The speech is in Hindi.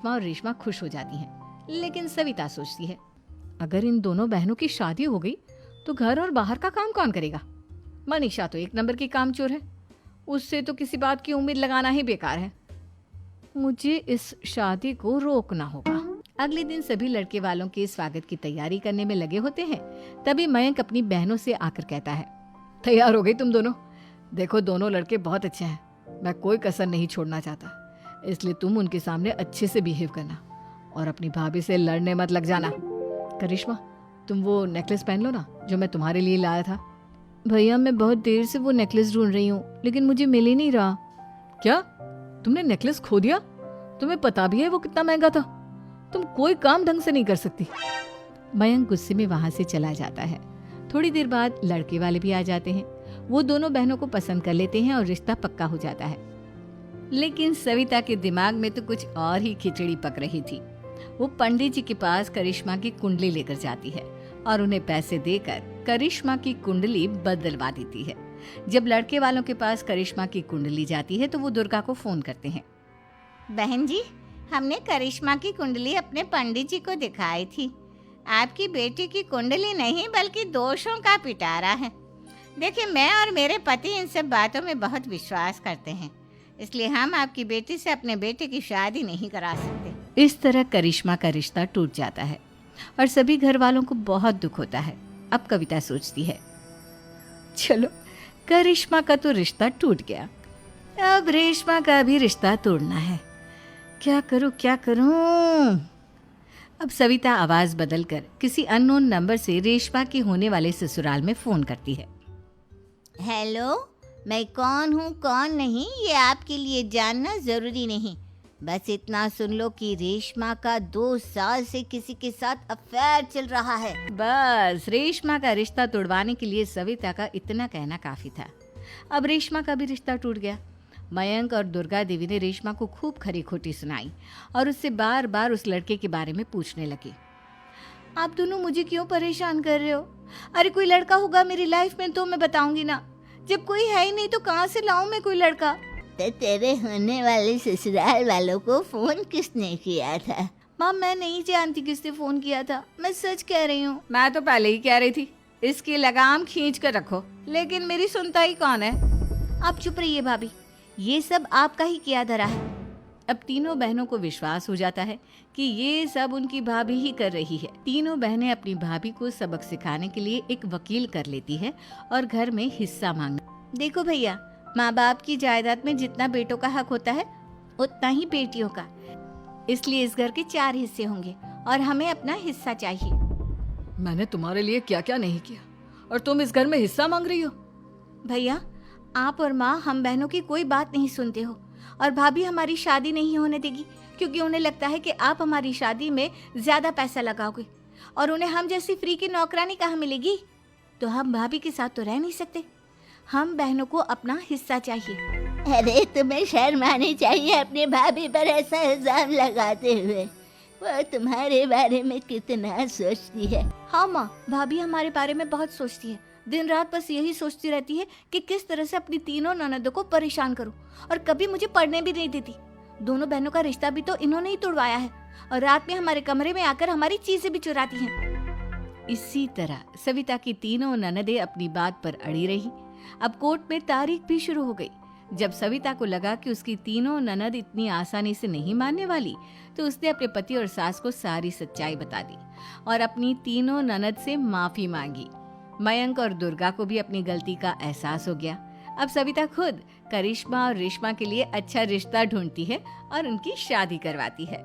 माँ और रेशमा खुश हो जाती हैं, लेकिन सविता सोचती है अगर इन दोनों बहनों की शादी हो गई तो घर और बाहर का काम कौन करेगा। मनीषा तो एक नंबर की कामचोर है, उससे तो किसी बात की उम्मीद लगाना ही बेकार है। मुझे इस शादी को रोकना होगा। अगले दिन सभी लड़के वालों के स्वागत की तैयारी करने में लगे होते हैं। तभी मयंक अपनी बहनों से आकर कहता है, तैयार हो गई तुम दोनों? देखो दोनों लड़के बहुत अच्छे हैं, मैं कोई कसर नहीं छोड़ना चाहता, इसलिए तुम उनके सामने अच्छे से बिहेव करना और अपनी भाभी से लड़ने मत लग जाना। करिश्मा, तुम वो नेकलेस पहन लो ना जो मैं तुम्हारे लिए लाया था। भैया मैं बहुत देर से वो नेकलेस ढूंढ रही हूँ, लेकिन मुझे मिल ही नहीं रहा। क्या तुमने नेकलेस खो दिया? तुम्हें पता भी है वो कितना महंगा था? तुम कोई काम ढंग से नहीं कर सकती। मयंक गुस्से में वहां से चला जाता है। थोड़ी देर बाद लड़के वाले भी आ जाते हैं। वो दोनों बहनों को पसंद कर लेते हैं और रिश्ता पक्का हो जाता है। लेकिन सविता के दिमाग में तो कुछ और ही खिचड़ी पक रही थी। वो पंडित जी के पास करिश्मा की कुंडली लेकर जाती है और उन्हें पैसे देकर करिश्मा की कुंडली बदलवा देती है। जब लड़के वालों के पास करिश्मा की कुंडली जाती है तो वो दुर्गा को फोन करते हैं। बहन जी, हमने करिश्मा की कुंडली अपने पंडित जी को दिखाई थी। आपकी बेटी की कुंडली नहीं बल्कि दोषों का पिटारा है। देखिए, मैं और मेरे पति इन सब बातों में बहुत विश्वास करते हैं, इसलिए हम आपकी बेटी से अपने बेटे की शादी नहीं करा सकते। इस तरह करिश्मा का रिश्ता टूट जाता है और सभी घर वालों को बहुत दुख होता है। अब कविता सोचती है, चलो करिश्मा का तो रिश्ता टूट गया, अब रेशमा का भी रिश्ता तोड़ना है। क्या करूं? अब सविता आवाज बदलकर किसी अननोन नंबर से रेशमा के होने वाले ससुराल में फोन करती है। हेलो, मैं कौन हूँ कौन नहीं ये आपके लिए जानना जरूरी नहीं। बस इतना सुन लो कि रेशमा का 2 साल से किसी के साथ अफेयर चल रहा है। बस रेशमा का रिश्ता तोड़वाने के लिए सविता का इतना कहना काफी था। अब रेशमा का भी रिश्ता टूट गया। मयंक और दुर्गा देवी ने रेशमा को खूब खरी खोटी सुनाई और उससे बार बार उस लड़के के बारे में पूछने लगे। आप दोनों मुझे क्यों परेशान कर रहे हो? अरे कोई लड़का होगा मेरी लाइफ में तो मैं बताऊंगी ना, जब कोई है ही नहीं तो कहाँ से लाऊं मैं कोई लड़का? तो तेरे होने वाले ससुराल वालों को फोन किसने किया था? माँ मैं नहीं जानती किसने फोन किया था, मैं सच कह रही हूँ। मैं तो पहले ही कह रही थी इसकी लगाम खींच कर रखो, लेकिन मेरी सुनता ही कौन है। आप चुप रहिए भाभी, ये सब आपका ही किया धरा है। अब तीनों बहनों को विश्वास हो जाता है कि ये सब उनकी भाभी ही कर रही है। तीनों बहनें अपनी भाभी को सबक सिखाने के लिए एक वकील कर लेती है और घर में हिस्सा मांगना। देखो भैया, माँ बाप की जायदाद में जितना बेटों का हक होता है उतना ही बेटियों का, इसलिए इस घर के 4 हिस्से होंगे और हमें अपना हिस्सा चाहिए। मैंने तुम्हारे लिए क्या क्या नहीं किया और तुम इस घर में हिस्सा मांग रही हो? भैया, आप और माँ हम बहनों की कोई बात नहीं सुनते हो और भाभी हमारी शादी नहीं होने देगी क्योंकि उन्हें लगता है कि आप हमारी शादी में ज्यादा पैसा लगाओगे और उन्हें हम जैसी फ्री की नौकरानी कहाँ मिलेगी। तो हम भाभी के साथ तो रह नहीं सकते, हम बहनों को अपना हिस्सा चाहिए। अरे तुम्हें शर्म आनी चाहिए अपनी भाभी पर ऐसा इल्जाम लगाते हुए। वो तुम्हारे बारे में कितना सोचती है। हाँ माँ, भाभी हमारे बारे में बहुत सोचती है, दिन रात बस यही सोचती रहती है कि किस तरह से अपनी तीनों ननदों को परेशान करूं और कभी मुझे पढ़ने भी नहीं देती। दोनों बहनों का रिश्ता भी तो इन्होंने ही तोड़वाया है और रात में हमारे कमरे में आकर हमारी चीजें भी चुराती हैं। इसी तरह सविता की तीनों ननदें अपनी बात पर अड़ी रही। अब कोर्ट में तारीख भी शुरू हो गई। जब सविता को लगा कि उसकी तीनों ननद इतनी आसानी से नहीं मानने वाली, तो उसने अपने पति और सास को सारी सच्चाई बता दी और अपनी तीनों ननद से माफी मांगी। मयंक और दुर्गा को भी अपनी गलती का एहसास हो गया। अब सविता खुद करिश्मा और रेशमा के लिए अच्छा रिश्ता ढूंढती है और उनकी शादी करवाती है।